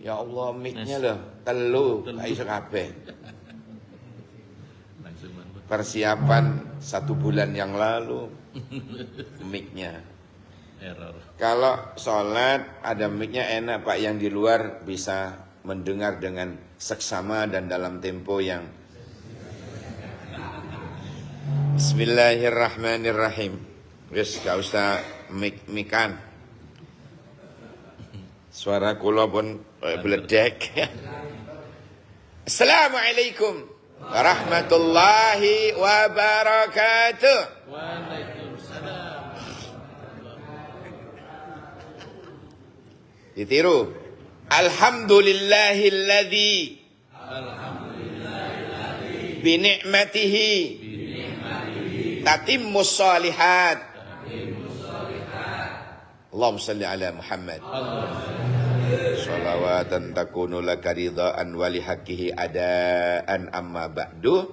Ya Allah, mic-nya loh, telu, gak iso kabeh. Persiapan 1 bulan yang lalu, mic-nya. Error. Kalau sholat ada mic-nya enak Pak, yang di luar bisa mendengar dengan seksama dan dalam tempo yang. Bismillahirrahmanirrahim. Wis gak usah mic-mican. Suara kula pun beledek. Assalamualaikum warahmatullahi wabarakatuh. Waalaikumsalam. Ditiru. Alhamdulillahilladzi bi ni'matihi tatimmus shalihat. Allahumma shalli ala Muhammad. Shalawatan takunu laka ridhaan wa lihaqqihi adaan amma ba'du.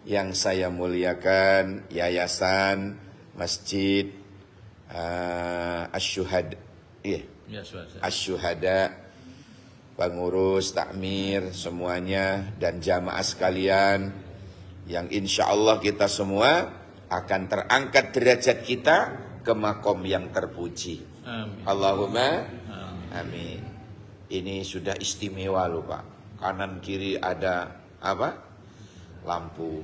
Yang saya muliakan Yayasan Masjid Asy-Syuhada, Asy-Syuhada, pengurus takmir semuanya dan jamaah sekalian, yang insya Allah kita semua akan terangkat derajat kita ke makom yang terpuji. Amin. Allahumma amin. Ini sudah istimewa loh Pak. Kanan kiri ada apa? Lampu.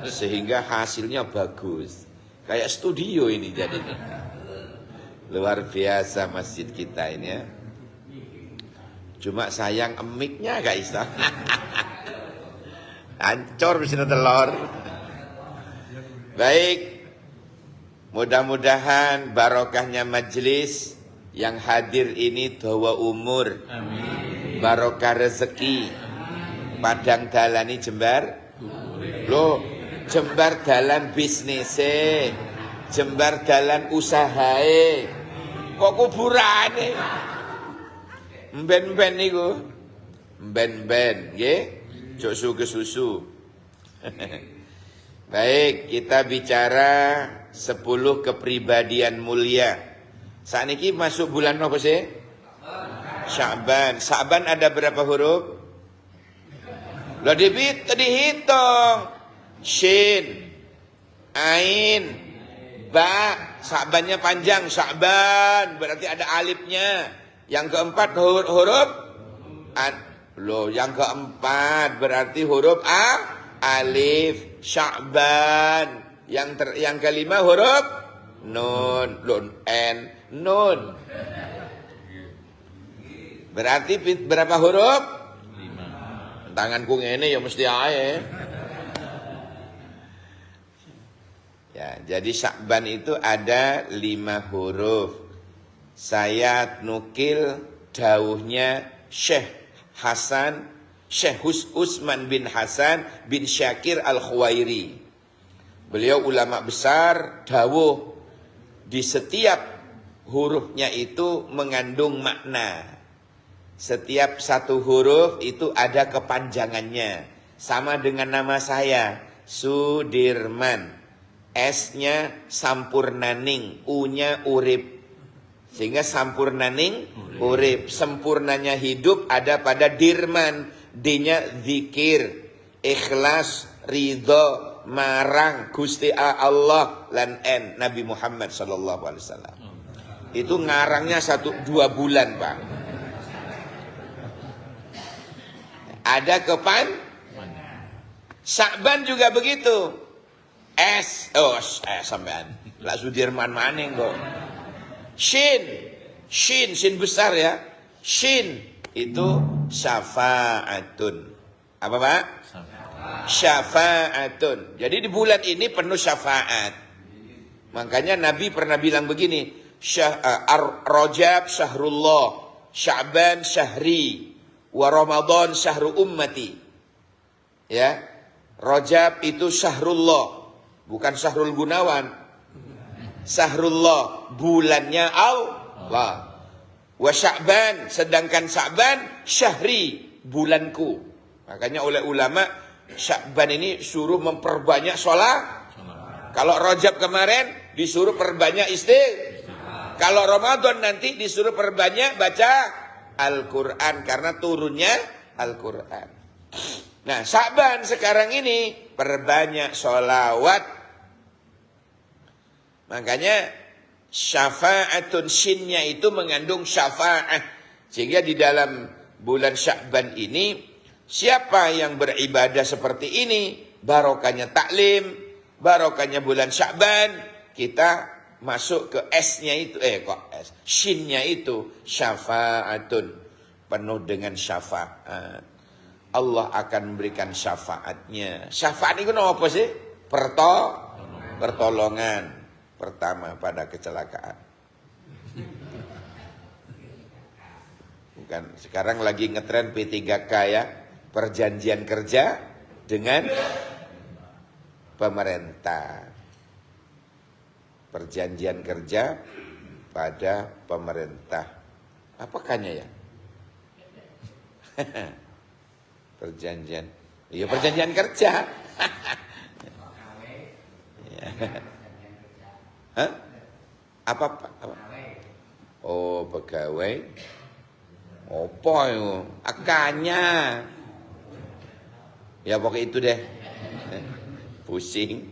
Sehingga hasilnya bagus. Kayak studio ini jadinya. Luar biasa masjid kita ini ya. Cuma sayang mic-nya gak bisa. Hancur mesin telur. Baik. Mudah-mudahan barokahnya majelis yang hadir ini dawa umur. Amin. Barokah rezeki. Padang dalani jembar. Loh, jembar dalan bisnise. Jembar dalan usahae. Kok kuburane? Mben-mben niku. Mben-mben, nggih. Jok susu. Baik, kita bicara 10 kepribadian mulia. Saat ini masuk bulan apa sih? Sya'ban. Sya'ban ada berapa huruf? Lah dihitung. Shin, Ain, Ba. Sya'bannya panjang, Sya'ban. Berarti ada alifnya. Yang keempat huruf Loh, yang keempat berarti huruf alif. Sya'ban. Yang kelima huruf nun. N. Nun. Berarti berapa huruf? 5. Tanganku ngene ya mesti ae. Ya, jadi Sya'ban itu ada 5 huruf. Saya nukil dawuhnya Syekh Usman bin Hasan bin Syakir Al-Khuwairi. Beliau ulama besar, dawuh di setiap hurufnya itu mengandung makna. Setiap satu huruf itu ada kepanjangannya. Sama dengan nama saya, Sudirman. S-nya Sampurnaning, U-nya urip. Sehingga Sampurnaning urip. Sempurnanya hidup ada pada Dirman. D-nya zikir, ikhlas, ridho, marang Gusti Allah lan N Nabi Muhammad sallallahu alaihi wasallam. Itu ngarangnya 1-2 bulan, Pak. Ada Sya'ban juga begitu. Sampean. Lah Sudirman maning kok. Shin besar ya. Shin itu syafa'atun. Apa, Pak? Syafa'atun. Jadi di bulan ini penuh syafaat. Makanya Nabi pernah bilang begini, Rajab syahrullah, Sya'ban syahri, wa Ramadan syahru ummati. Ya. Rajab itu syahrullah, bukan Syahrul Gunawan. Syahrullah, bulannya Allah. Wa Sya'ban, sedangkan Sya'ban syahri, bulanku. Makanya oleh ulama Sya'ban ini suruh memperbanyak sholat. Kalau Rajab kemarin disuruh perbanyak istighfar. Kalau Ramadan nanti disuruh perbanyak baca Al-Quran karena turunnya Al-Quran. Nah, Sya'ban sekarang ini perbanyak sholawat. Makanya syafa'atun, shinnya itu mengandung syafa'ah. Sehingga di dalam bulan Sya'ban ini, siapa yang beribadah seperti ini, barokahnya taklim, barokahnya bulan Sya'ban, kita masuk ke S-nya itu, shinnya itu syafa'atun, penuh dengan syafaat. Allah akan memberikan syafaatnya. Syafaat itu apa sih? Pertolongan pertama pada kecelakaan. Bukan, sekarang lagi ngetren P3K ya, perjanjian kerja dengan pemerintah. Perjanjian kerja pada pemerintah. Apakahnya ya? Perjanjian. Iya, perjanjian kerja. Hah? Apa? Oh, pegawai. Apa itu? Akanya. Ya pokoknya itu deh. Pusing.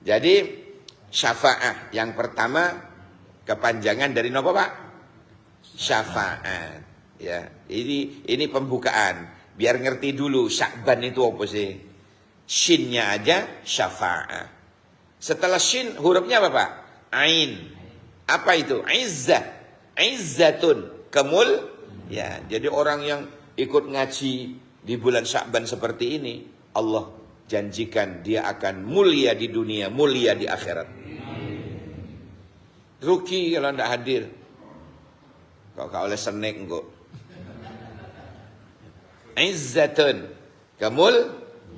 Jadi syafaat yang pertama kepanjangan dari apa, Pak? Syafaat. Ya, ini pembukaan. Biar ngerti dulu Sya'ban itu apa sih? Shinnya aja syafaat. Setelah shin hurufnya apa, Pak? Ain. Apa itu? Izzah. Izzatun. Kemul. Ya, jadi orang yang ikut ngaji di bulan Sya'ban seperti ini, Allah janjikan dia akan mulia di dunia, mulia di akhirat. Rugi kalau tidak hadir. Kok gak oleh senek kok. Izzatun.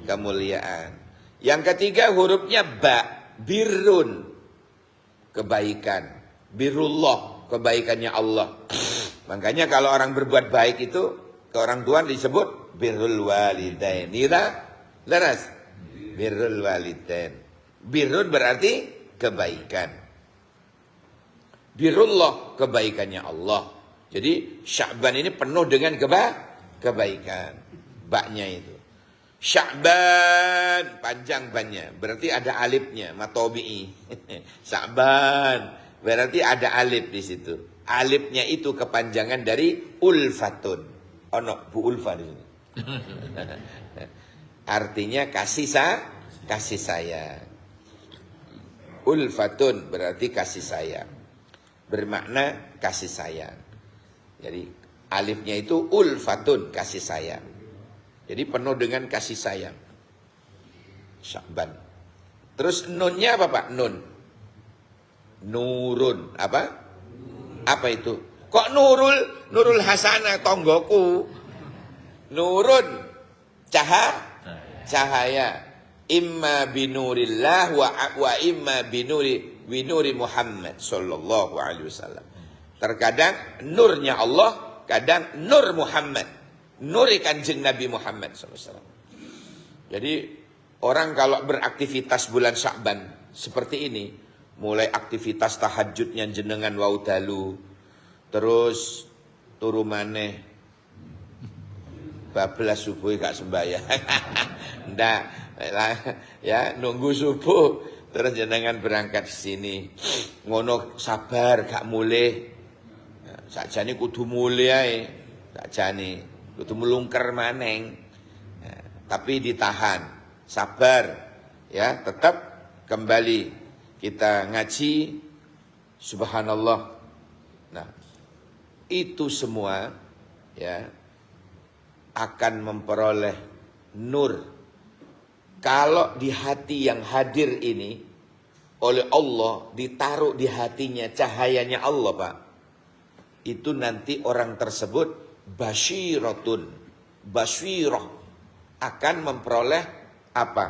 Kemuliaan. Yang ketiga hurufnya ba. Birrun. Kebaikan. Birullah. Kebaikannya Allah. Makanya kalau orang berbuat baik itu ke orang tua disebut birrul walidain. Leras. Birrul walidain. Birrun berarti kebaikan. Birullah, kebaikannya Allah. Jadi Sya'ban ini penuh dengan kebaikan. Baknya itu. Sya'ban, panjang bannya. Berarti ada alifnya, matobi'i. Sya'ban, berarti ada alif di situ. Alifnya itu kepanjangan dari ulfatun. Oh no, Bu Ulfa di sini. Artinya kasih sayang. Ulfatun berarti kasih sayang. Bermakna kasih sayang. Jadi alifnya itu ulfatun, kasih sayang. Jadi penuh dengan kasih sayang. Sya'ban. Terus nunnya apa, Pak? Nun. Nurun. Apa? Apa itu? Kok Nurul Hasanah tonggoku? Nurun. Cahaya. Imma binurillah wa imma binuri Muhammad sallallahu alaihi wasallam. Terkadang nurnya Allah, kadang nur Muhammad. Nur Kanjeng Nabi Muhammad sallallahu alaihi wasallam. Jadi orang kalau beraktivitas bulan Sya'ban seperti ini, mulai aktivitas tahajudnya jenengan wau dalu, terus turu maneh bablas subuh gak sembahyang. Ndak, ya nunggu subuh terus jenengan berangkat sini. Ngono sabar gak mulih. Sakjane kudu mulih ae. Sakjane kudu melungker maneng. Tapi ditahan, sabar. Ya, tetap kembali kita ngaji subhanallah. Nah, itu semua ya akan memperoleh nur. Kalau di hati yang hadir ini oleh Allah ditaruh di hatinya cahayanya Allah, Pak. Itu nanti orang tersebut basyiratun, basyirah akan memperoleh apa?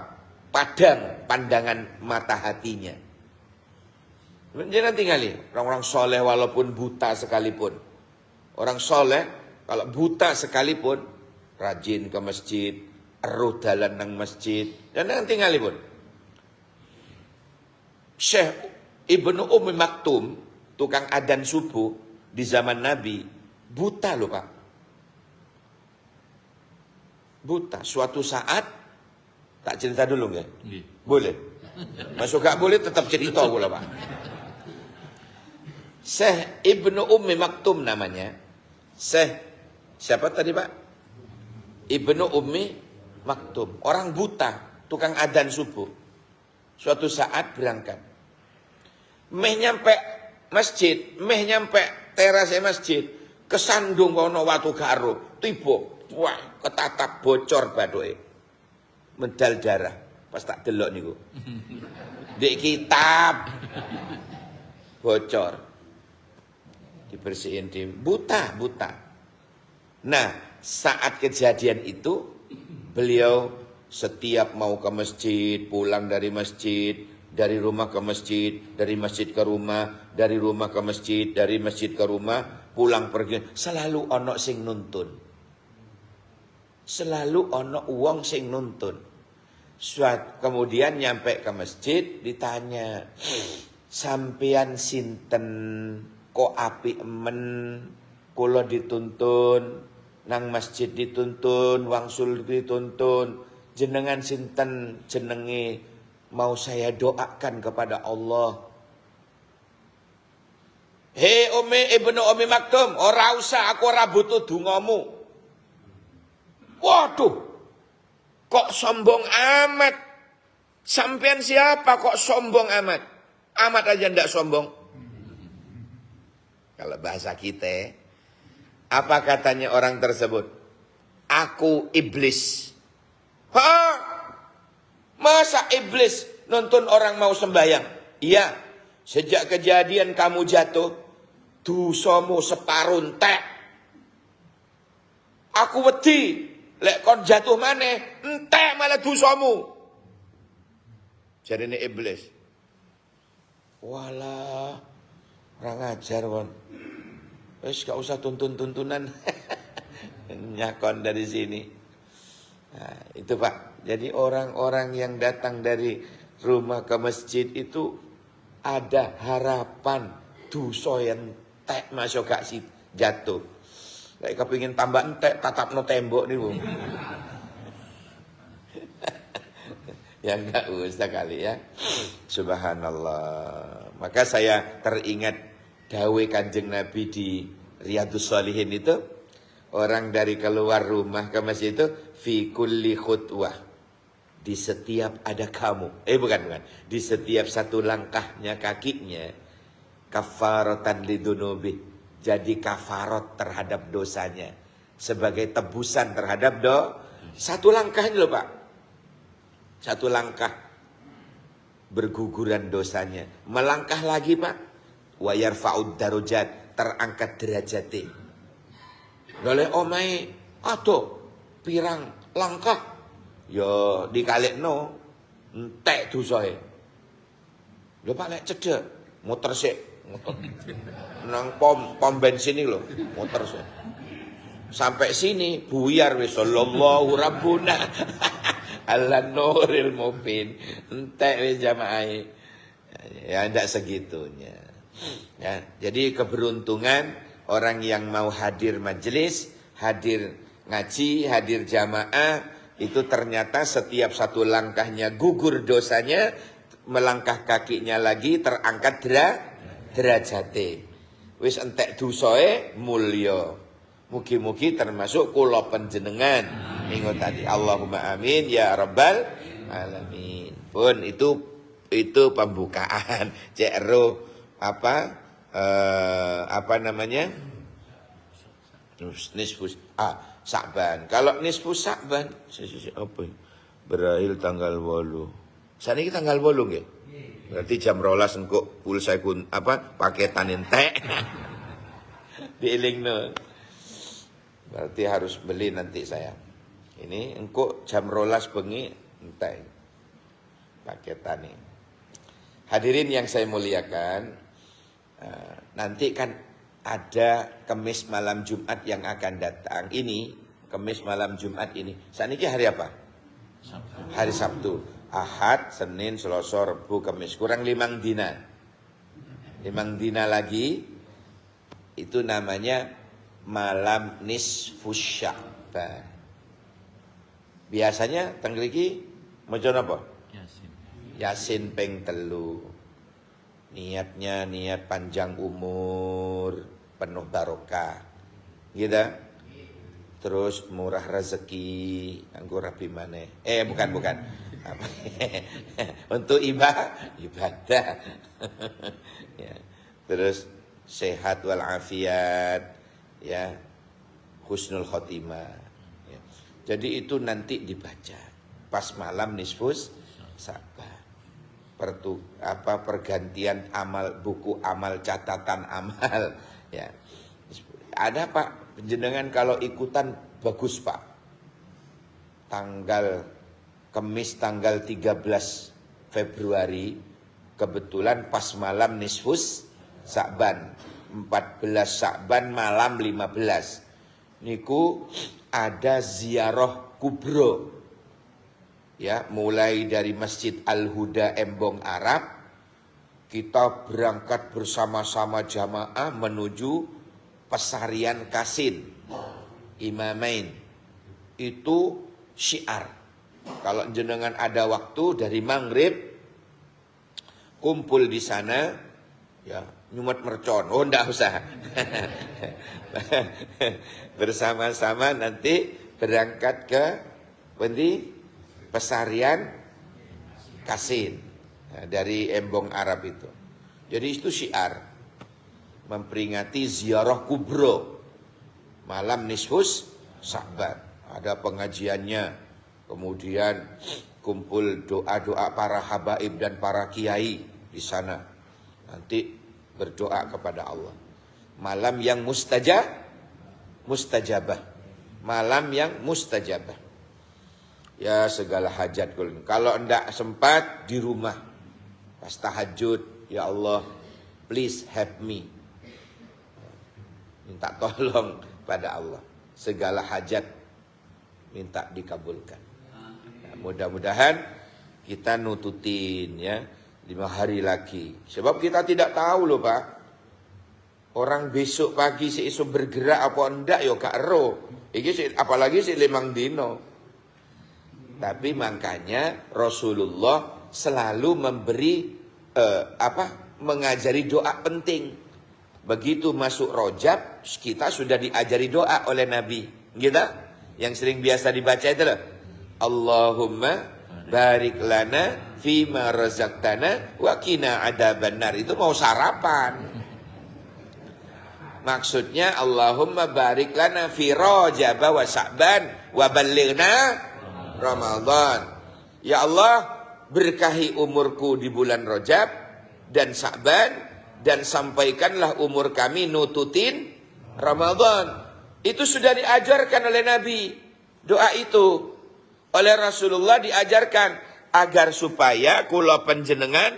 Padang pandangan mata hatinya. Jangan tinggali orang-orang soleh walaupun buta sekalipun. Orang soleh kalau buta sekalipun rajin ke masjid, eruh dalan nang masjid, dan jangan tinggali pun. Syekh Ibnu Ummi Maktum, tukang adzan subuh di zaman Nabi, Buta loh Pak. Buta. Suatu saat, tak cerita dulu nggak? Nggih. Boleh. Masuk gak boleh tetap cerita pula Pak. Syekh Ibnu Ummi Maktum namanya. Syekh siapa tadi Pak? Ibnu Ummi Maktum. Orang buta, tukang adzan subuh. Suatu saat berangkat. Meh nyampe masjid, meh nyampe terasnya masjid, kesandung kono watu karo, tiba, wah, ketatap bocor badoke. Medal darah. Pas tak delok niku. Di kitab bocor. Dibersihin di buta. Nah, saat kejadian itu beliau setiap mau ke masjid, pulang dari masjid, dari rumah ke masjid, dari masjid ke rumah, dari rumah ke masjid, dari masjid ke rumah, pulang pergi, selalu ono sing nuntun. Selalu ono uang sing nuntun. Kemudian nyampe ke masjid ditanya, sampean sinten kok api emen, kula dituntun, nang masjid dituntun, wangsul dituntun, jenengan sinten jenenge, mau saya doakan kepada Allah. Hei Ibnu Ummi Maktum, ora usah, aku ora butuh dongamu. Waduh, kok sombong amat? Sampean siapa kok sombong amat? Amat aja ndak sombong. Kalau bahasa kita, apa katanya orang tersebut? Aku iblis. Hah? Masa iblis nonton orang mau sembahyang? Iya, sejak kejadian kamu jatuh, dosamu separuh entek. Aku wedi, lek kon jatuh maneh, entek malah dosamu. Jadi ini iblis. Walah, orang ajar kon. Wes gak usah tuntun-tuntunan. Nyakon dari sini. Nah, itu Pak. Jadi orang-orang yang datang dari rumah ke masjid itu ada harapan dosa yang entek masuk gak sih jatuh. Kayak kepingin tambah entek tatapno tembok nih Bu. Ya enggak usah kali ya. Subhanallah. Maka saya teringat dawe Kanjeng Nabi di Riyadhus Shalihin itu, orang dari keluar rumah ke masjid itu fi kulli khutwah, di setiap ada kamu. Bukan. Di setiap satu langkahnya kakinya kafaratan lidunubi, jadi kafarat terhadap dosanya, sebagai tebusan terhadap satu langkah ini loh Pak. Satu langkah berguguran dosanya. Melangkah lagi Pak, wa yarfa'ud darajat, terangkat derajate. Oleh omai aduh pirang langkah ya dikalekno entek dosae. Lho Pak lek cedek muter sik, muter nang pom bensin iki lho, muter sik. Sampai sini buyar wis sallallahu rabbuna ala nuril mubin. Entek wis jamaah. Ya ndak segitunya. Ya, jadi keberuntungan orang yang mau hadir majelis, hadir ngaji, hadir jamaah, itu ternyata setiap satu langkahnya gugur dosanya, melangkah kakinya lagi terangkat derajate. Wis entek dosae mulya. Mugi-mugi termasuk kula panjenengan minggu tadi. Allahumma amin ya rabbal alamin. Pun itu pembukaan. Cero apa namanya? Nisfus Sa'ban. Kalau nisfus Sa'ban apa? Berakhir tanggal 8. Saniki tanggal 8 nggih. Berarti jam 12 engko pulsa paketan entek. Dielingno. Berarti harus beli nanti saya. Ini engko jam 12 bengi entek. Paketan ini. Hadirin yang saya muliakan, nanti kan ada Kemis malam Jumat yang akan datang. Ini Kemis malam Jumat ini. Saat ini hari apa? Sabtu. Hari Sabtu. Ahad, Senin, Selasa, Rebu, Kemis. Kurang 5 dina. 5 dina lagi. Itu namanya malam nisfus Sya'ban. Biasanya teng mriki maca napa? Yasin. Yasin ping 3. Niatnya niat panjang umur, penuh barokah. Gitu. Terus murah rezeki, anggo rabi maneh. Bukan. Apa? Untuk ibadah. Ya. Terus sehat walafiat, ya. Husnul khotimah. Ya. Jadi itu nanti dibaca pas malam nisfus Sya'ban. Pergantian amal, buku amal, catatan amal, ya. Ada Pak, jenengan kalau ikutan bagus Pak. Kemis tanggal 13 Februari kebetulan pas malam nisfus Sya'ban, 14 Sya'ban malam 15. Niku ada ziarah kubro. Ya, mulai dari Masjid Al-Huda Embong Arab, kita berangkat bersama-sama jamaah menuju Pesarian Kasin Imamain. Itu syiar. Kalau jenengan ada waktu dari maghrib kumpul di sana, ya nyumet mercon. Oh, enggak usah. Bersama-sama nanti berangkat ke Pesarian Kasin, dari Embong Arab itu. Jadi itu syiar memperingati ziarah kubro malam nisfus Sya'ban. Ada pengajiannya, kemudian kumpul doa-doa para habaib dan para kiai di sana. Nanti berdoa kepada Allah. Malam yang mustajabah. Malam yang mustajabah. Ya, segala hajat. Kalau enggak sempat di rumah pas tahajud, ya Allah, please help me. Minta tolong pada Allah. Segala hajat minta dikabulkan. Nah, mudah-mudahan kita nututin ya 5 hari lagi. Sebab kita tidak tahu loh Pak. Orang besok pagi iso bergerak apa enggak ya gak ero. Apalagi limang dino. Tapi makanya Rasulullah selalu memberi mengajari doa penting. Begitu masuk Rajab, kita sudah diajari doa oleh Nabi. Gitu? Yang sering biasa dibaca itu loh. Allahumma barik lana fima razaqtana wa qina adzabannar. Itu mau sarapan. Maksudnya Allahumma barik lana fi Rajab wa Sya'ban wa ballighna Ramadan. Ya Allah, berkahi umurku di bulan Rajab dan Sya'ban, dan sampaikanlah umur kami nututin Ramadan. Itu sudah diajarkan oleh Nabi. Doa itu oleh Rasulullah diajarkan agar supaya kula panjenengan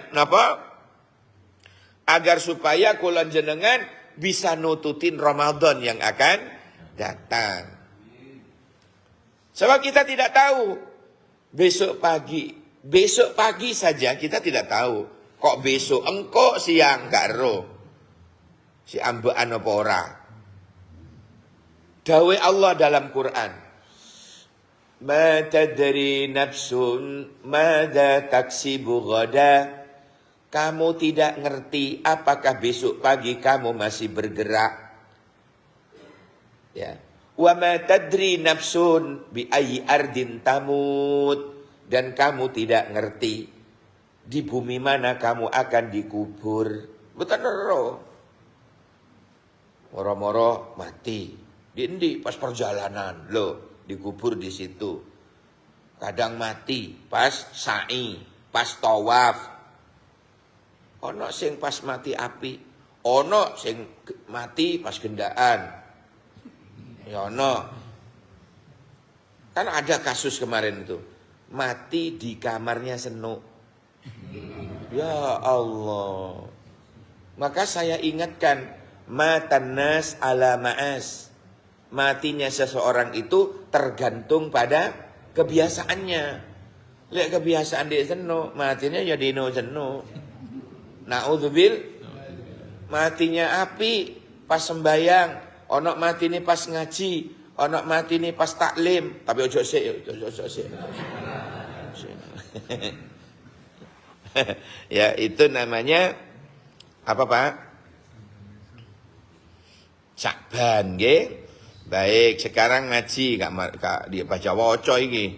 agar supaya kula jenengan bisa nututin Ramadan yang akan datang. Sebab kita tidak tahu besok pagi saja kita tidak tahu. Kok besok engkau siang gak ero. Si ambekan apa ora. Dawe Allah dalam Quran. Ma tadri nafsun madza taksibu ghada. Kamu tidak ngerti apakah besok pagi kamu masih bergerak. Ya. Wa ma tadri nafsun bi ayyi ardin tamut, dan kamu tidak ngerti di bumi mana kamu akan dikubur. Betul roh. Moro-moro mati. Di endi pas perjalanan loh, dikubur di situ. Kadang mati pas sa'i, pas tawaf. Ono sing pas mati api, ono sing mati pas gendaan. Ya no. Kan ada kasus kemarin itu. Mati di kamarnya Seno. Ya Allah. Maka saya ingatkan, matan nas ala ma'as. Matinya seseorang itu tergantung pada kebiasaannya. Lihat kebiasaan di Seno, matinya ya di Seno. Na'udzubil. Matinya api pas sembayang. Onok mati ini pas ngaji, onok mati ini pas taklim, tapi ojo sik, ojo sik. Ya, itu namanya apa, Pak? Sya'ban, nggih. Baik, sekarang ngaji Kak dia baca waca iki.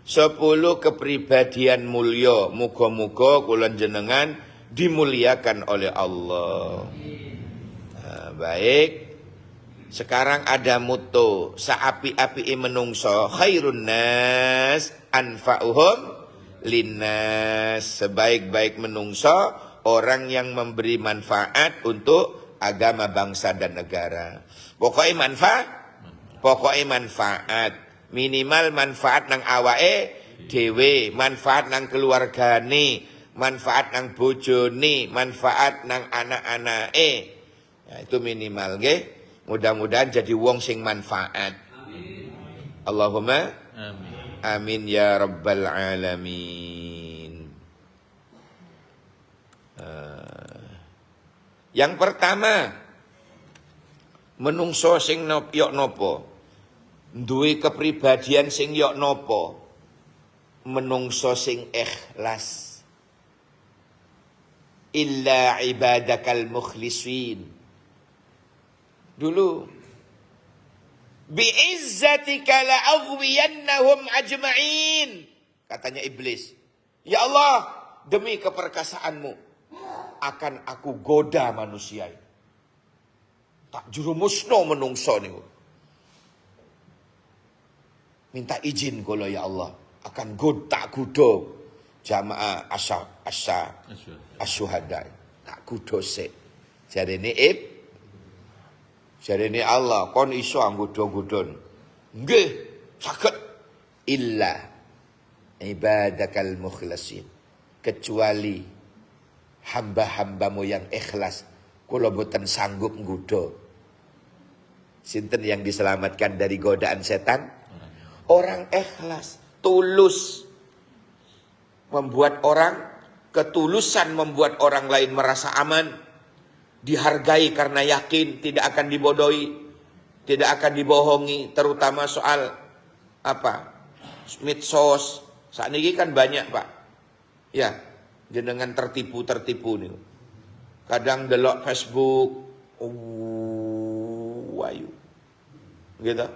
10 kepribadian mulya, muga-muga kula jenengan dimuliakan oleh Allah. Nah, baik. Sekarang ada moto saapi-api menungso khairun nas anfa'uhum linnas. Sebaik-baik menungso orang yang memberi manfaat untuk agama, bangsa dan negara. Pokoknya manfaat. Minimal manfaat nang awake dhewe, manfaat nang keluargane, manfaat nang bojone, manfaat nang anak-anake. Ya, itu minimal nggih. Mudah-mudahan jadi wong sing manfaat. Allahumma Amin. amin ya rabbal alamin. Yang pertama, menungso sing yok nopo? Duwe kepribadian sing yok nopo? Menungso sing ikhlas. Illa ibadakal mukhlisin. Dulu bi'izzatika la'aghwiyannahum ajma'in, katanya iblis. Ya Allah, demi keperkasaanmu akan aku goda manusia. Tak jurumusno menungso niku. Minta izin kula ya Allah, akan tak gudo jamaah asyuhada. Tak gudo sik. Jarene Jarene Allah, kon iso anggodo-godon. Nggih, saged. Illa ibadakal mukhlasin. Kecuali hamba-hambamu yang ikhlas. Kula boten sanggup nggodha. Sinten yang diselamatkan dari godaan setan? Orang ikhlas, tulus. Ketulusan membuat orang lain merasa aman. Dihargai karena yakin tidak akan dibodohi, tidak akan dibohongi, terutama soal medsos. Saat ini kan banyak, Pak. Ya, jenengan tertipu nih. Kadang delok Facebook, wayu. Gitu.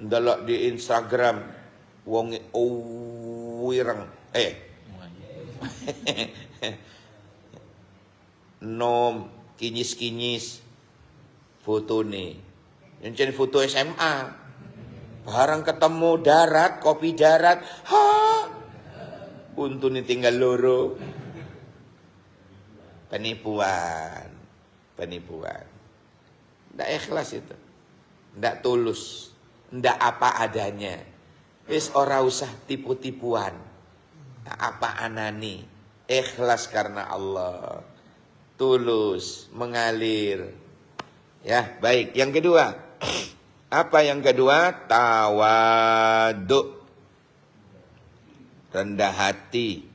Delok di Instagram, wong wireng. Nom kinyis foto nih, yang foto SMA, barang ketemu darat, kopi darat, untune tinggal loro. Penipuan, ndak ikhlas itu, ndak tulus, ndak apa adanya. Wis ora usah tipu-tipuan, apa anani, ikhlas karena Allah. Tulus, mengalir. Ya, baik. Yang kedua. Apa yang kedua? Tawaduk. Rendah hati.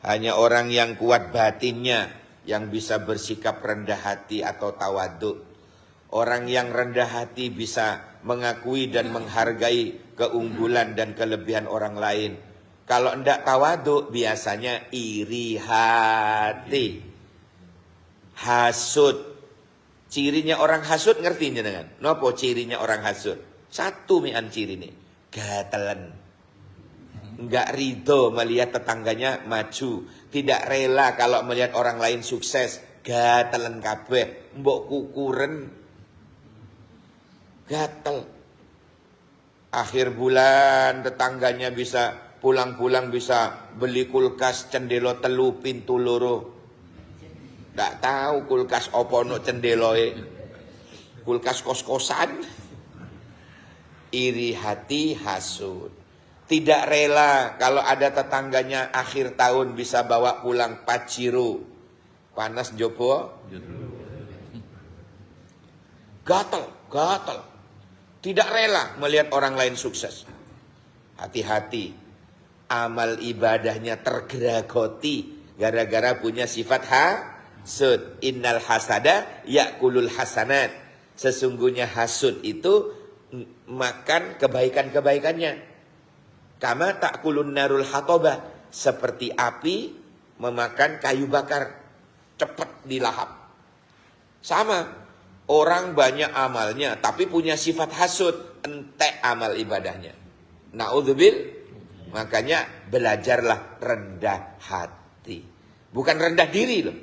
Hanya orang yang kuat batinnya yang bisa bersikap rendah hati atau tawaduk. Orang yang rendah hati bisa mengakui dan menghargai keunggulan dan kelebihan orang lain. Kalau ndak tawaduk biasanya iri hati. Hasud. Cirinya orang hasud ngerti jenengan? Napa cirinya orang hasud? Satu mian ciri ini. Gatelan. Enggak ridho melihat tetangganya maju. Tidak rela kalau melihat orang lain sukses. Gatelan kabeh. Mbok kukuren. Gatel. Akhir bulan tetangganya bisa pulang-pulang bisa beli kulkas cendelo telu pintu loro. Nggak tahu kulkas opo no cendeloe. Kulkas kos-kosan. Iri hati, hasud. Tidak rela kalau ada tetangganya akhir tahun bisa bawa pulang paciro. Panas jopo. Gatel. Tidak rela melihat orang lain sukses. Hati-hati. Amal ibadahnya tergeragoti gara-gara punya sifat hasud. Innal hasada yakulul hasanat. Sesungguhnya hasud itu makan kebaikan-kebaikannya. Kama ta'kulun narul hatobah. Seperti api memakan kayu bakar. Cepat dilahap. Sama. Orang banyak amalnya. Tapi punya sifat hasud. Entek amal ibadahnya. Na'udzubil. Makanya belajarlah rendah hati. Bukan rendah diri loh.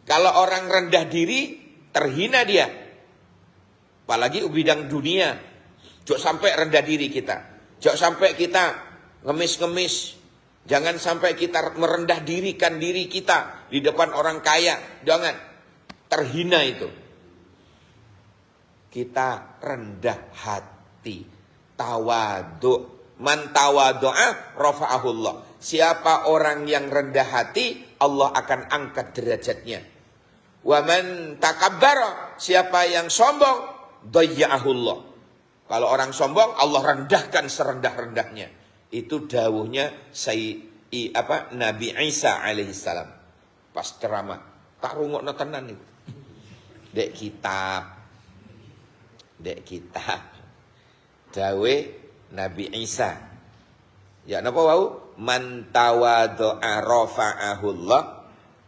Kalau orang rendah diri, terhina dia. Apalagi bidang dunia. Jangan sampai rendah diri kita. Jangan sampai kita ngemis-ngemis. Jangan sampai kita merendah dirikan diri kita di depan orang kaya. Jangan. Terhina itu. Kita rendah hati. Tawadhu. Man tawadu'a rafa'ahullah. Siapa orang yang rendah hati, Allah akan angkat derajatnya. Wa man takabbara, siapa yang sombong, dayya'ahullah. Kalau orang sombong, Allah rendahkan serendah-rendahnya. Itu dawuhnya Nabi Isa alaihissalam. Pas ceramah, tak rungokno tenan itu. Dek kitab. Dawe Nabi Isa. Ya napa wau? Man tawadhu'a rafa'ahullah.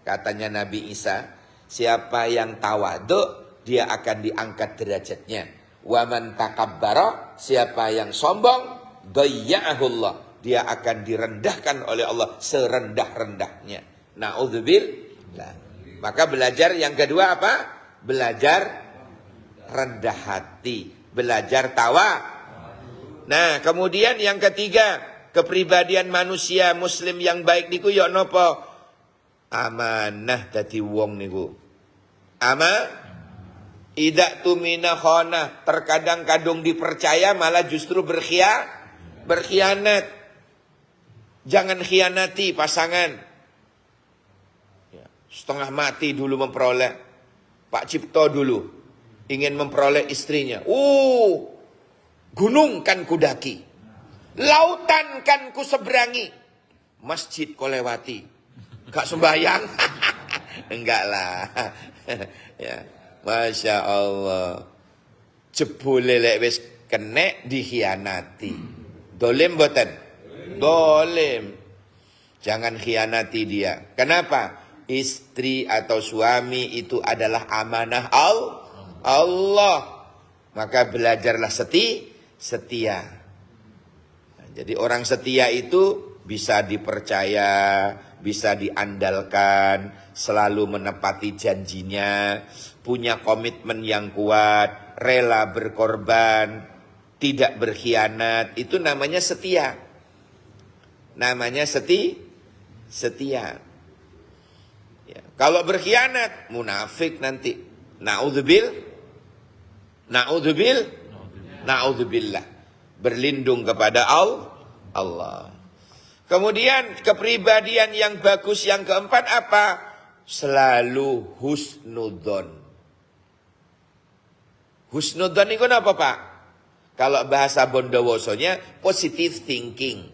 Katanya Nabi Isa, siapa yang tawadhu, dia akan diangkat derajatnya. Wa man takabbara, siapa yang sombong, dayya'ahullah, dia akan direndahkan oleh Allah serendah-rendahnya. Na'udzubillah. Maka belajar yang kedua apa? Belajar rendah hati, belajar tawa. Nah, kemudian yang ketiga, kepribadian manusia muslim yang baik niku ya napa? Amanah dadi wong niku. Idak tumina khana, terkadang kadung dipercaya malah justru berkhianat. Jangan khianati pasangan. Ya, setengah mati dulu memperoleh. Pak Cipto dulu ingin memperoleh istrinya. Gunung kan kudaki, lautan kan ku seberangi, masjid ko lewati. Gak sembahyang? Enggak lah. Ya, Masya Allah. Jebule lek wis kenek dikhianati. Dolim boten? Dolim. Jangan khianati dia. Kenapa? Istri atau suami itu adalah amanah Allah. Maka belajarlah setia. Nah, jadi orang setia itu bisa dipercaya, bisa diandalkan, selalu menepati janjinya, punya komitmen yang kuat, rela berkorban, tidak berkhianat. Itu namanya setia. Namanya setia. Ya, kalau berkhianat, munafik nanti. Na'udzubillah. Berlindung kepada Allah. Kemudian kepribadian yang bagus yang keempat apa? Selalu husnudzon. Husnudzon itu apa Pak? Kalau bahasa Bondowosonya positive thinking.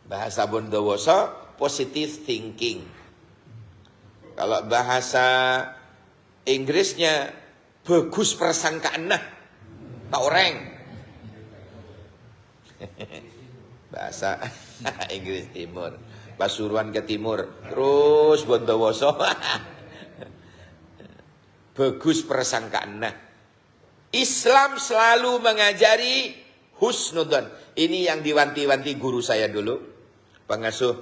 Bahasa Bondowoso positive thinking. Kalau bahasa Inggrisnya bagus persangkaan nah. Tak orang. Bahasa Inggris Timur. Pasuruan ke timur. Terus Bondowoso. Bagus persangkaan nah. Islam selalu mengajari husnudzon. Ini yang diwanti-wanti guru saya dulu. Pengasuh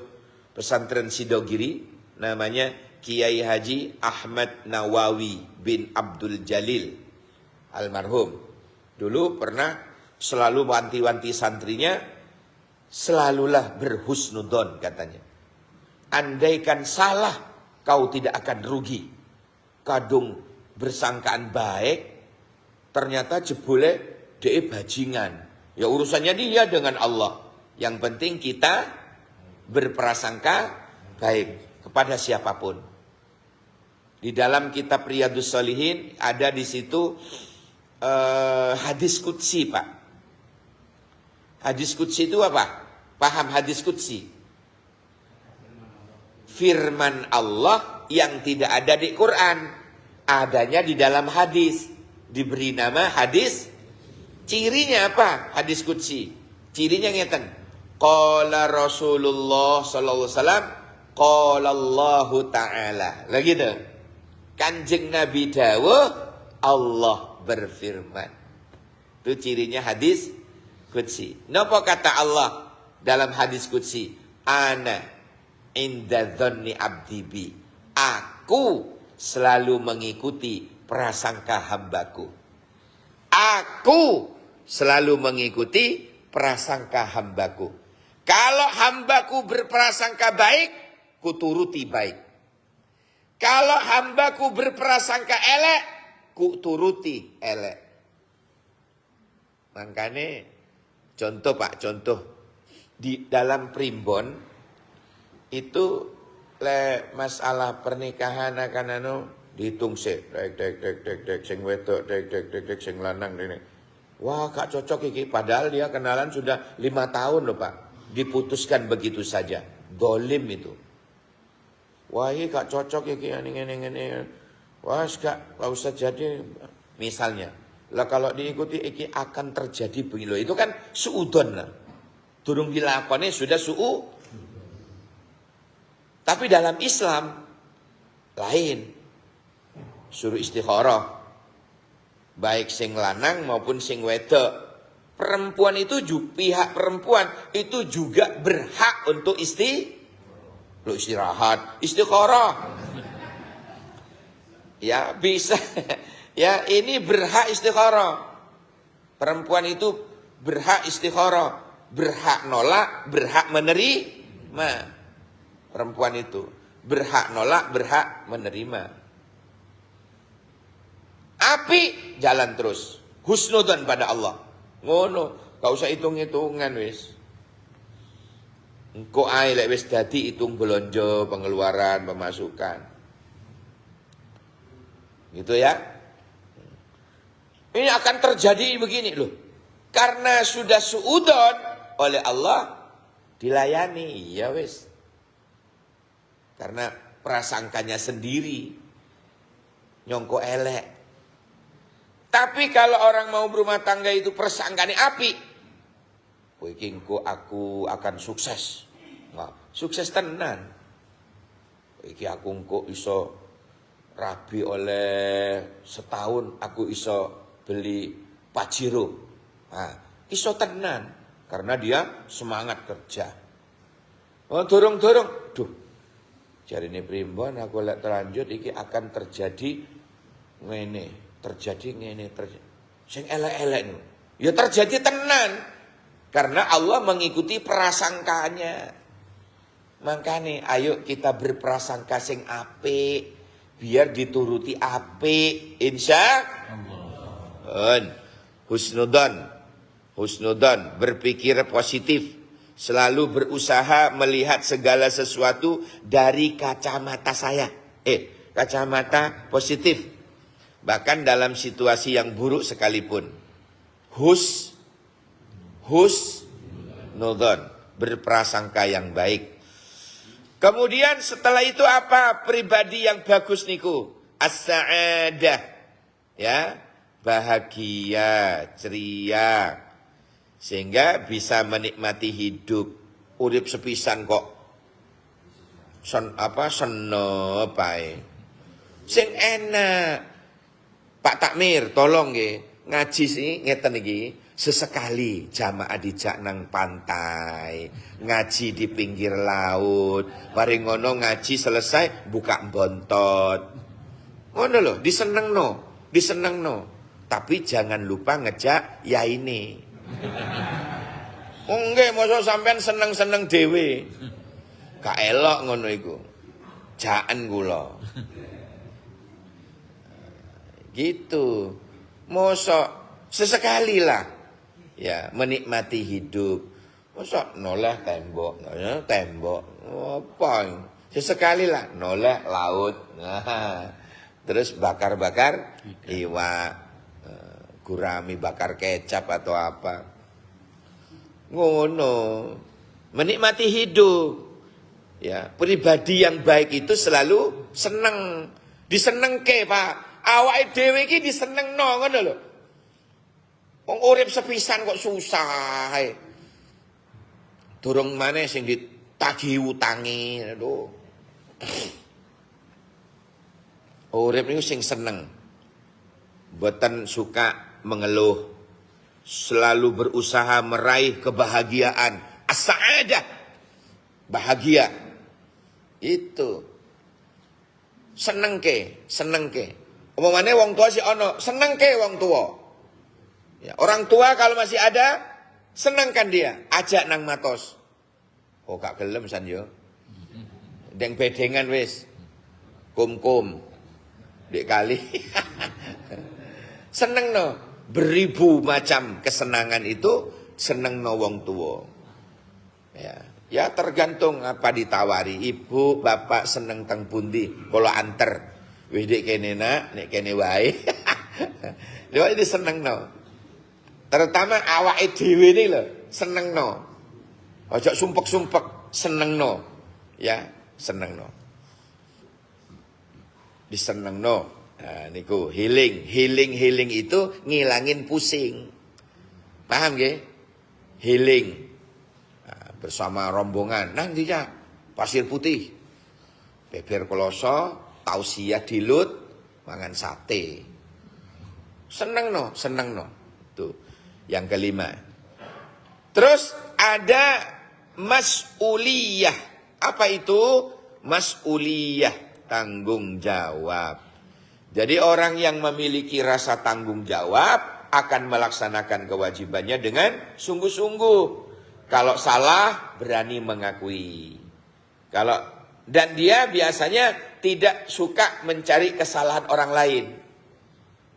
pesantren Sidogiri. Namanya Kiai Haji Ahmad Nawawi bin Abdul Jalil. Almarhum. Dulu pernah selalu wanti-wanti santrinya. Selalulah berhusnudzon katanya. Andaikan salah, kau tidak akan rugi. Kadung bersangkaan baik, ternyata jebule dia bajingan. Ya urusannya dia dengan Allah. Yang penting kita berprasangka baik kepada siapapun. Di dalam kitab Riyadhus Shalihin ada di situ hadis qudsi, Pak. Hadis qudsi itu apa? Paham hadis qudsi? Firman Allah yang tidak ada di Quran. adanya di dalam hadis. Diberi nama hadis. Cirinya apa? Hadis qudsi. Cirinya ngeten. Qala Rasulullah sallallahu alaihi wasallam, qala Allah taala. Lah gitu. Kanjeng Nabi dawuh, Allah berfirman. Itu cirinya hadis qudsi. Napa kata Allah dalam hadis qudsi? Ana inda dzanni abdi bi. Aku selalu mengikuti prasangka hambaku. Aku selalu mengikuti prasangka hambaku. Kalau hambaku berprasangka baik, kuturuti baik. Kalau hambaku berprasangka elek, kuturuti elek. Makanya contoh Pak, contoh di dalam primbon itu masalah pernikahan akan dihitung sik, dek sing wedok, dek sing lanang ini. Wah, gak cocok iki, padahal dia kenalan sudah 5 tahun loh Pak. Diputuskan begitu saja. Dolim itu. Wah, ini gak cocok iki ini. Wah, gak usah jadi misalnya. Lah kalau diikuti iki akan terjadi begini loh. Itu kan suudon lah. Durung dilakoni sudah Tapi dalam Islam lain. Suruh istikharah. Baik sing lanang maupun sing wedok. Perempuan itu pihak perempuan itu juga berhak untuk istirahat, istikharah. Ya, bisa. Ya, ini berhak istikharah. Perempuan itu berhak istikharah, berhak nolak, berhak menerima. Perempuan itu berhak nolak, berhak menerima. Api jalan terus. Husnudzon pada Allah. Ngono, gak usah hitung-hitungan wis. Engko ae lek wis dadi hitung belanja, pengeluaran, pemasukan. Gitu ya. Ini akan terjadi begini loh. Karena sudah suudon oleh Allah dilayani, ya wis. Karena prasangkanya sendiri nyongko elek. Tapi kalau orang mau berumah tangga itu persangkane api. Kowe iki engko aku akan sukses. Nah, sukses tenan. Iki aku engko iso rabi oleh setahun aku iso beli Pajero. Nah, iso tenan karena dia semangat kerja. Oh, dorong-dorong. Duh. Jarine primbon aku lek terlanjut iki akan terjadi ngene. Terjadi ngene, sing elek-elek nu. Ya terjadi tenan. Karena Allah mengikuti prasangkanya. Makanya ayo kita berprasangka sing apik biar dituruti apik. Insya Allah. Husnudzon, berpikir positif. Selalu berusaha melihat segala sesuatu dari kacamata saya. Kacamata positif. Bahkan dalam situasi yang buruk sekalipun. Husnudzon, berprasangka yang baik. Kemudian setelah itu apa? Pribadi yang bagus niku. As-sa'adah. Ya, bahagia, ceria. Sehingga bisa menikmati hidup. Urip sepisan kok. Seno bae. Sing enak. Pak Takmir, tolong nggih, ngaji sih ngeten iki, sesekali jamaah dijak nang pantai, ngaji di pinggir laut, mari ngono ngaji selesai buka bontot. Ngono lho, disenengno. Tapi jangan lupa ngejak ya ini. Oh nggih, mosok sampean seneng-seneng dhewe. Gak elok ngono iku. Jaken kula. Gitu. Mosok sesekali lah. Ya, menikmati hidup. Mosok noleh tembok. Apa? Sesekali lah noleh laut. Nah, terus bakar-bakar iwak, gurami bakar kecap atau apa. Ngono. Menikmati hidup. Ya, pribadi yang baik itu selalu seneng. Disenengke, Pak. awake dhewe iki disenengno ngono lho. Wong urip sepisan kok susah ae. Durung maneh sing ditagih utangi lho. Urip niku sing seneng. Mboten suka mengeluh. Selalu berusaha meraih kebahagiaan. As-sa'adah. Bahagia. Itu. Seneng ke. Omongane wong tua sih ono, seneng ke wong tua. Ya, orang tua kalau masih ada, senengkan dia, ajak nang matos. Oh gak gelem san yo. Deng bedengan wis. Kum. Dek kali. Seneng no. Beribu macam kesenangan itu seneng no wong tua. Ya tergantung apa ditawari. Ibu, bapak seneng teng pundi. Kalau anter, wis dek kene nak, nek kene wae. Lha iki seneng no. Terutama awake dhewe iki lho, seneng no. Ojo sumpek-sumpek, seneng no. Ya, seneng no. Diseneng no. Nah, niku healing itu ngilangin pusing. Paham nggih? Healing. Nah, bersama rombongan nang ndi ya? Pasir Putih. Beber kloso, tausiah dilut, mangan sate. Seneng no. Tuh. Yang kelima. Terus ada mas'uliyah. Apa itu? Mas'uliyah, tanggung jawab. Jadi orang yang memiliki rasa tanggung jawab akan melaksanakan kewajibannya dengan sungguh-sungguh. Kalau salah berani mengakui. Dan dia biasanya tidak suka mencari kesalahan orang lain.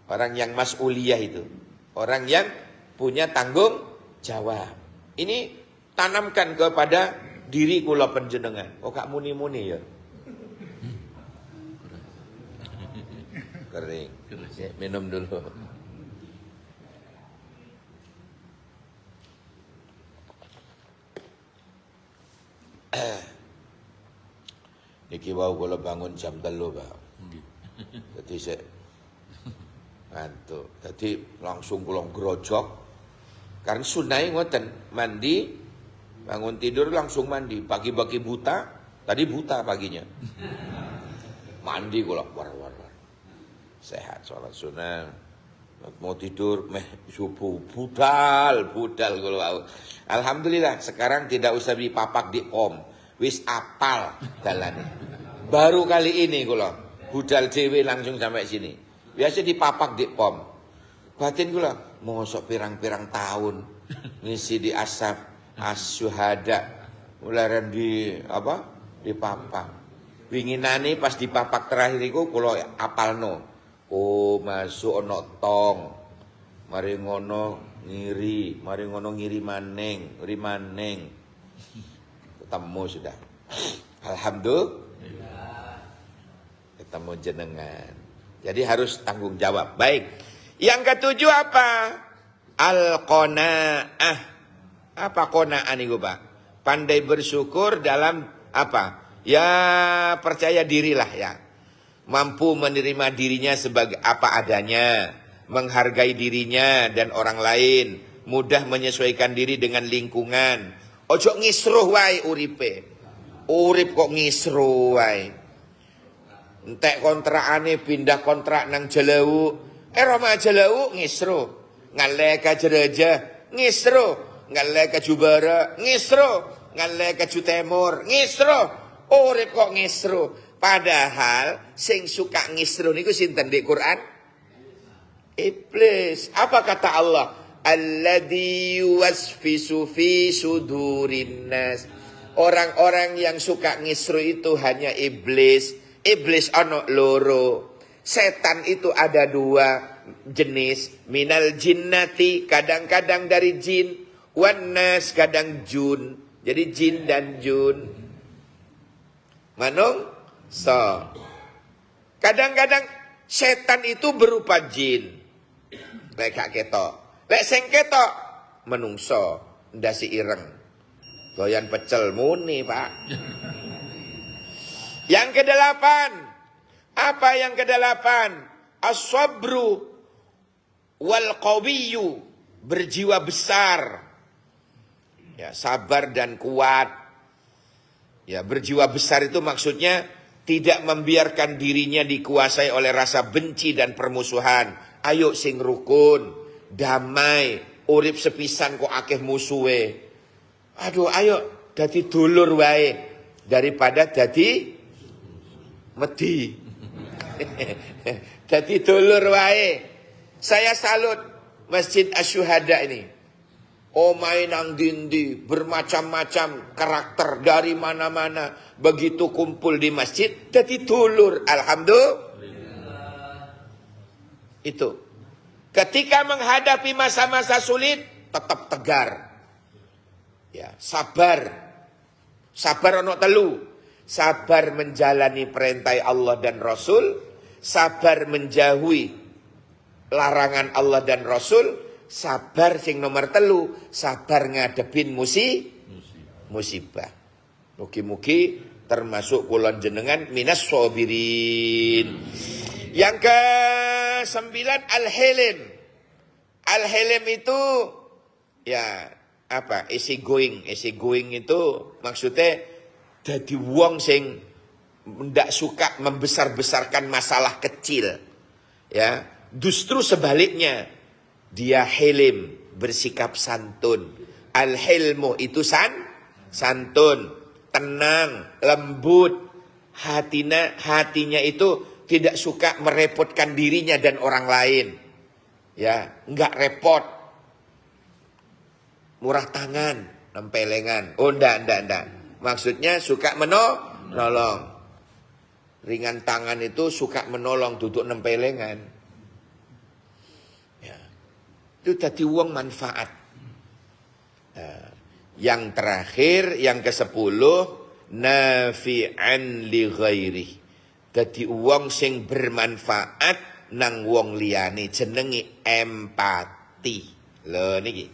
Orang yang mas'uliyah itu, orang yang punya tanggung jawab. Ini tanamkan kepada diri kula panjenengan. Oh gak muni-muni ya. Kering. Ya, minum dulu. Niki wau kula bangun jam 3, Pak. Dadi sik ngantuk. Dadi langsung kula grojok. Karena sunai ngoten, mandi, bangun tidur langsung mandi. Pagi-pagi buta, tadi buta paginya. Mandi kula war. Sehat sholat sunnah. Mau tidur subuh budal kula. Alhamdulillah sekarang tidak usah dipapak di pom. Wis apal dalane. Baru kali ini kula budal dhewe langsung sampai sini. Biasa dipapak di pom. Batin kula mosok pirang-pirang tahun ngisi di asap asyuhada. Mulai di dipapak. Winginane pas dipapak terakhir iku kula apalno. Oh masuk ono tong, mari ngono ngiri maneng, ketemu sudah. Alhamdulillah, ketemu jenengan. Jadi harus tanggung jawab. Baik. Yang ketujuh apa? Al-qanaah. Apa qanaah niku, Pak? Pandai bersyukur dalam apa? Ya percaya dirilah ya. Mampu menerima dirinya sebagai apa adanya, menghargai dirinya dan orang lain, mudah menyesuaikan diri dengan lingkungan. Ojo ngisruh wae uripe. Urip kok ngisruh wae. Entek kontrakane pindah kontrak nang Jalawu. Roma Jalawu ngisruh. Ngale ka Jerajah ngisruh. Ngale ka Jubara ngisruh. Ngale ka Jutemur ngisruh. Urip kok ngisruh. Padahal sing suka ngisruh niku sinten di Quran? Iblis. Apa kata Allah? Alladzi yuwaswisu fi sudurin nas. Orang-orang yang suka ngisruh itu hanya iblis. Iblis ono loro. Setan itu ada 2 jenis. Minal jinnati, kadang-kadang dari jin. Wan nas, kadang jun. Jadi jin dan jun. Manung? So, kadang-kadang setan itu berupa jin. Lek gak ketok. Lek sing ketok menungso, ndasi ireng. Doyan pecel muni, Pak. Yang ke-8. Apa yang ke-8? As-sabru wal qawiyyu, berjiwa besar. Ya, sabar dan kuat. Ya, berjiwa besar itu maksudnya tidak membiarkan dirinya dikuasai oleh rasa benci dan permusuhan. Ayo sing rukun, damai, urip sepisan kok akeh musuhe. Aduh, ayo dadi dulur wae daripada dadi wedi. Dadi dulur wae. Saya salut Masjid Asy-Syuhada ini. Omahe nang dindi, bermacam-macam karakter dari mana-mana. Begitu kumpul di masjid, dadi dulur. Alhamdulillah. Itu. Ketika menghadapi masa-masa sulit, tetap tegar. Ya, sabar. Sabar ono telu. Sabar menjalani perintah Allah dan Rasul. Sabar menjauhi larangan Allah dan Rasul. Sabar sing nomor telu, sabar ngadepin musibah. Mugi-mugi termasuk kula jenengan minas sabirin. Yang ke-9 al-hilm. Al-hilm itu ya apa? Easy going. Easy going itu maksudnya dadi wong sing ndak suka membesar-besarkan masalah kecil. Ya, justru sebaliknya. Dia hilim, bersikap santun. Al-hilmu itu santun, tenang, lembut. Hatinya itu tidak suka merepotkan dirinya dan orang lain. Ya, enggak repot. Murah tangan, nempelengan. Oh, enggak. Maksudnya suka menolong. Ringan tangan itu suka menolong, duduk nempelengan. Itu tadi uang manfaat. Nah, yang terakhir, yang ke-10, nafi'an li ghairi. Tadi uang sing bermanfaat nang wong liyane, jenenge empati. Lho niki.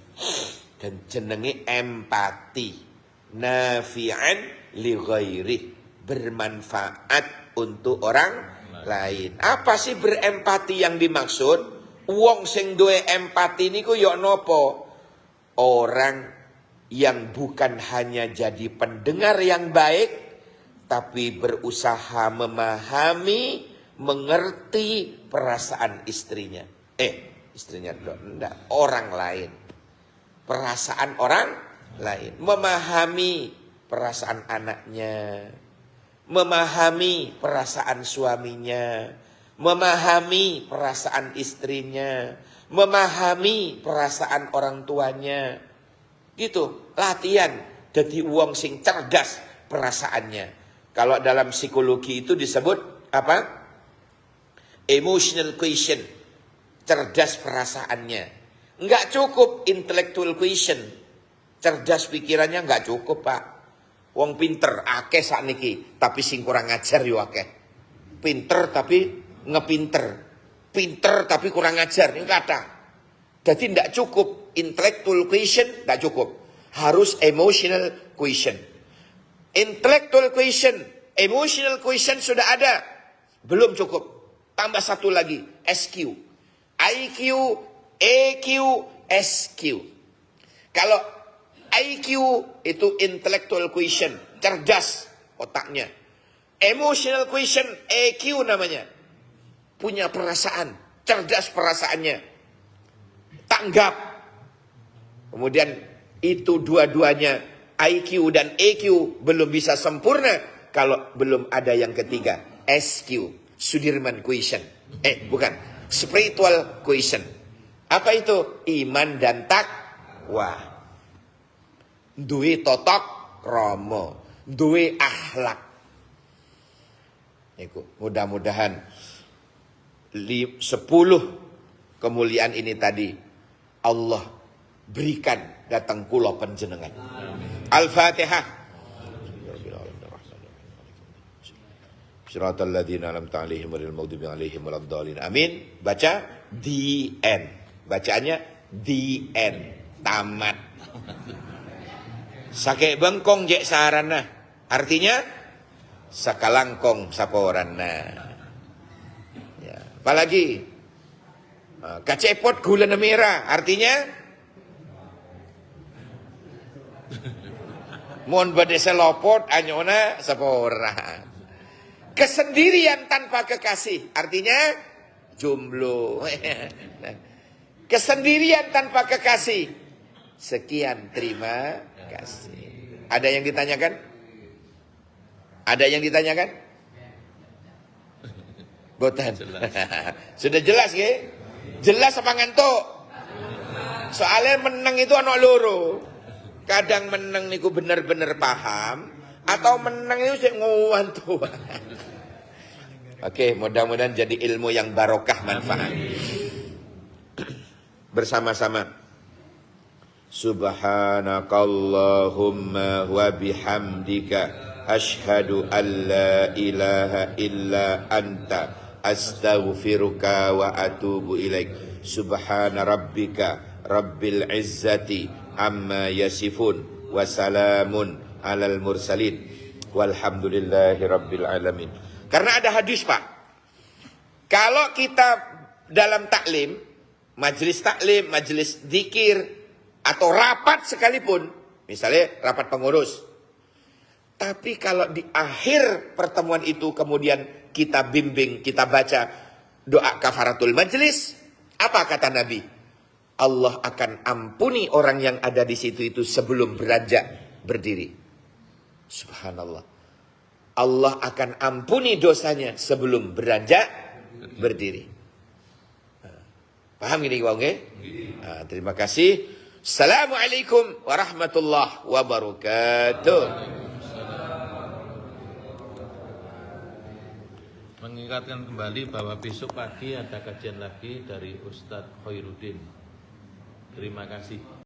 Dan jenenge empati. Nafi'an li ghairi, bermanfaat untuk orang lain. Apa sih berempati yang dimaksud? Wong sing duwe empati niku ya napa? Orang yang bukan hanya jadi pendengar yang baik, tapi berusaha memahami, mengerti perasaan istrinya. Istrinya enggak, orang lain. Perasaan orang lain. Memahami perasaan anaknya. Memahami perasaan suaminya. Memahami perasaan istrinya, memahami perasaan orang tuanya. Gitu, latihan jadi wong sing cerdas perasaannya. Kalau dalam psikologi itu disebut apa? Emotional quotient, cerdas perasaannya. Enggak cukup intellectual quotient, cerdas pikirannya enggak cukup, Pak. Wong pinter akeh sakniki, tapi sing kurang ajar yo akeh. Pinter tapi ngepinter, pinter tapi kurang ajar, ini kata. Jadi tidak cukup intellectual quotient, tidak cukup, harus emotional quotient. Intellectual quotient, emotional quotient sudah ada, belum cukup. Tambah satu lagi, SQ, IQ, EQ, SQ. Kalau IQ itu intellectual quotient, cerdas otaknya. Emotional quotient, EQ namanya. Punya perasaan, cerdas perasaannya, tanggap. Kemudian itu dua-duanya IQ dan EQ belum bisa sempurna kalau belum ada yang ketiga, SQ, Sudirman quotient. Bukan, spiritual quotient. Apa itu? Iman dan takwa. Duwe totok kromo, duwe akhlak. Iku mudah-mudahan 10 kemuliaan ini tadi Allah berikan datang kula panjenengan. Al-Fatihah. Shiratal ladzina an'amta 'alaihim ghairil maghdubi 'alaihim waladdallin. Amin. Baca the end. Bacaannya the end. Tamat. Sake bengkong jek sarana. Artinya sakalangkong saporana. Ya. Apalagi kacepot gula merah, artinya mon badese lopot anyona sepora. Kesendirian tanpa kekasih, artinya jomblo. Kesendirian tanpa kekasih. Sekian, terima kasih. Ada yang ditanyakan? Ada yang ditanyakan? Botan. Sudah jelas ya? Jelas apa ngantuk? Soalnya menang itu anak loro. Kadang menang niku bener-bener paham, atau menang itu sik ngantuk. Oke, mudah-mudahan jadi ilmu yang barokah manfaat. Bersama-sama. Subhanakallahumma wa bihamdika asyhadu an la ilaha illa anta astaghfiruka wa atubu ilaik. Subhana rabbika rabbil izzati amma yasifun wa salamun alal mursalin walhamdulillahi rabbil alamin. Karena ada hadis, Pak. Kalau kita dalam taklim, majelis taklim, majelis zikir, atau rapat sekalipun, misalnya rapat pengurus, tapi kalau di akhir pertemuan itu kemudian kita bimbing, kita baca doa kafaratul majelis, apa kata Nabi? Allah akan ampuni orang yang ada di situ itu sebelum beranjak berdiri. Subhanallah. Allah akan ampuni dosanya sebelum beranjak berdiri. Paham ini wong? Terima kasih. Assalamualaikum warahmatullahi wabarakatuh. Mengingatkan kembali bahwa besok pagi ada kajian lagi dari Ustadz Khairuddin. Terima kasih.